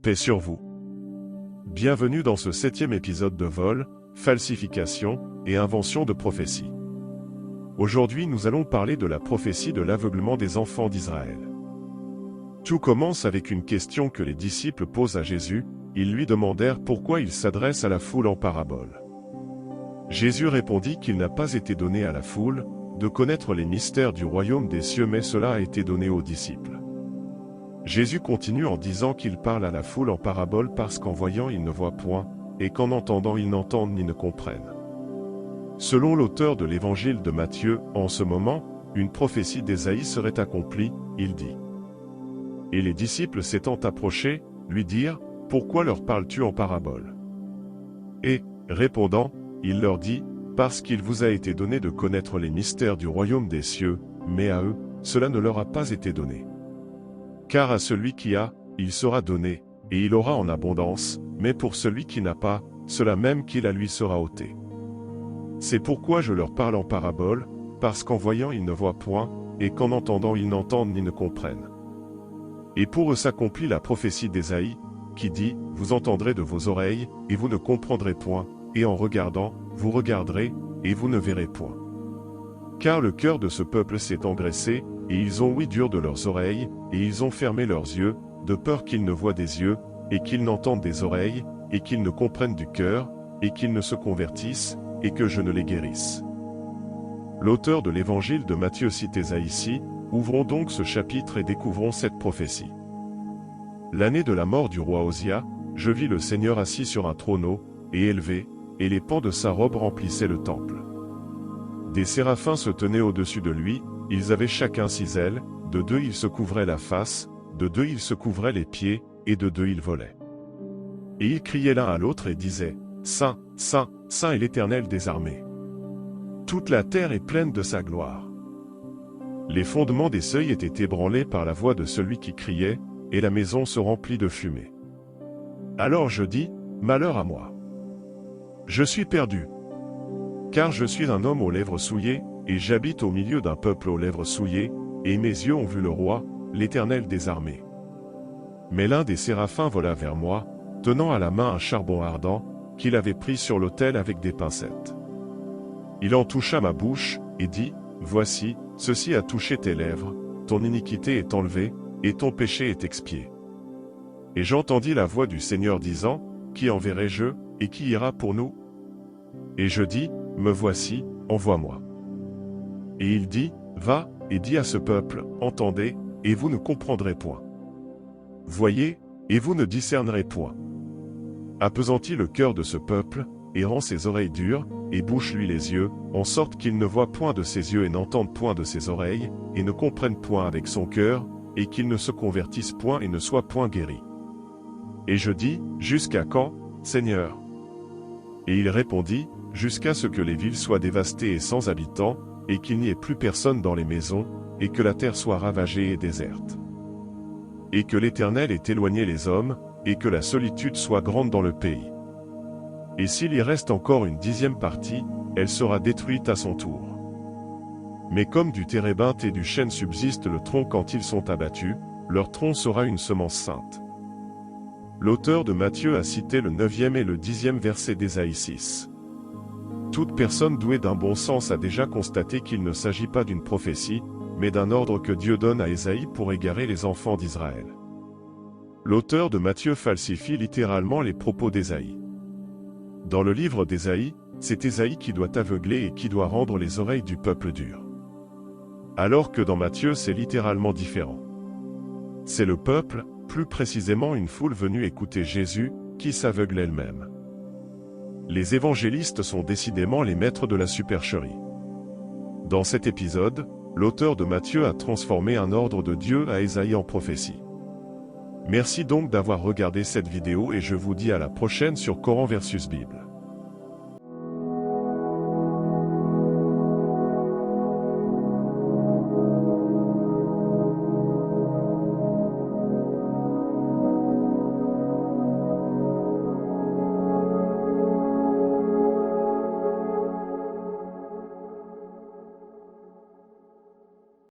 Paix sur vous. Bienvenue dans ce 7e épisode de vol, falsification et invention de prophétie. Aujourd'hui nous allons parler de la prophétie de l'aveuglement des enfants d'Israël. Tout commence avec une question que les disciples posent à Jésus. Ils lui demandèrent pourquoi il s'adresse à la foule en parabole. Jésus répondit qu'il n'a pas été donné à la foule de connaître les mystères du royaume des cieux, mais cela a été donné aux disciples. Jésus continue en disant qu'il parle à la foule en parabole parce qu'en voyant ils ne voient point, et qu'en entendant ils n'entendent ni ne comprennent. Selon l'auteur de l'évangile de Matthieu, en ce moment, une prophétie d'Ésaïe serait accomplie, il dit. Et les disciples s'étant approchés, lui dirent, « Pourquoi leur parles-tu en parabole ?» Et, répondant, il leur dit, « Parce qu'il vous a été donné de connaître les mystères du royaume des cieux, mais à eux, cela ne leur a pas été donné. Car à celui qui a, il sera donné, et il aura en abondance, mais pour celui qui n'a pas, cela même qu'il a lui sera ôté. C'est pourquoi je leur parle en parabole, parce qu'en voyant ils ne voient point, et qu'en entendant ils n'entendent ni ne comprennent. Et pour eux s'accomplit la prophétie d'Ésaïe, qui dit, « Vous entendrez de vos oreilles, et vous ne comprendrez point, et en regardant, vous regarderez, et vous ne verrez point. Car le cœur de ce peuple s'est engraissé, et ils ont ouï dur de leurs oreilles, et ils ont fermé leurs yeux, de peur qu'ils ne voient des yeux, et qu'ils n'entendent des oreilles, et qu'ils ne comprennent du cœur, et qu'ils ne se convertissent, et que je ne les guérisse. » L'auteur de l'évangile de Matthieu cite Ésaïe ici. Ouvrons donc ce chapitre et découvrons cette prophétie. L'année de la mort du roi Osia, je vis le Seigneur assis sur un trône et élevé, et les pans de sa robe remplissaient le temple. Des séraphins se tenaient au-dessus de lui, ils avaient chacun 6 ailes, de 2 ils se couvraient la face, de 2 ils se couvraient les pieds, et de 2 ils volaient. Et ils criaient l'un à l'autre et disaient, « Saint, Saint, Saint est l'Éternel des armées. Toute la terre est pleine de sa gloire. » Les fondements des seuils étaient ébranlés par la voix de celui qui criait, et la maison se remplit de fumée. Alors je dis, malheur à moi. Je suis perdu. Car je suis un homme aux lèvres souillées, et j'habite au milieu d'un peuple aux lèvres souillées, et mes yeux ont vu le roi, l'Éternel des armées. Mais l'un des séraphins vola vers moi, tenant à la main un charbon ardent, qu'il avait pris sur l'autel avec des pincettes. Il en toucha ma bouche, et dit, voici, ceci a touché tes lèvres, ton iniquité est enlevée, et ton péché est expié. Et j'entendis la voix du Seigneur disant, qui enverrai-je, et qui ira pour nous? Et je dis, me voici, envoie-moi. Et il dit, va, et dis à ce peuple, entendez, et vous ne comprendrez point. Voyez, et vous ne discernerez point. Appesantis le cœur de ce peuple, et rends ses oreilles dures, et bouche-lui les yeux, en sorte qu'il ne voie point de ses yeux et n'entende point de ses oreilles, et ne comprenne point avec son cœur, et qu'il ne se convertisse point et ne soit point guéri. Et je dis, jusqu'à quand, Seigneur? Et il répondit, jusqu'à ce que les villes soient dévastées et sans habitants, et qu'il n'y ait plus personne dans les maisons, et que la terre soit ravagée et déserte. Et que l'Éternel ait éloigné les hommes, et que la solitude soit grande dans le pays. Et s'il y reste encore une 10e partie, elle sera détruite à son tour. Mais comme du térébinthe et du chêne subsiste le tronc quand ils sont abattus, leur tronc sera une semence sainte. L'auteur de Matthieu a cité le 9e et le 10e verset d'Ésaïe 6. Toute personne douée d'un bon sens a déjà constaté qu'il ne s'agit pas d'une prophétie, mais d'un ordre que Dieu donne à Ésaïe pour égarer les enfants d'Israël. L'auteur de Matthieu falsifie littéralement les propos d'Ésaïe. Dans le livre d'Ésaïe, c'est Ésaïe qui doit aveugler et qui doit rendre les oreilles du peuple dures. Alors que dans Matthieu c'est littéralement différent. C'est le peuple, plus précisément une foule venue écouter Jésus, qui s'aveugle elle-même. Les évangélistes sont décidément les maîtres de la supercherie. Dans cet épisode, l'auteur de Matthieu a transformé un ordre de Dieu à Ésaïe en prophétie. Merci donc d'avoir regardé cette vidéo et je vous dis à la prochaine sur Coran versus Bible.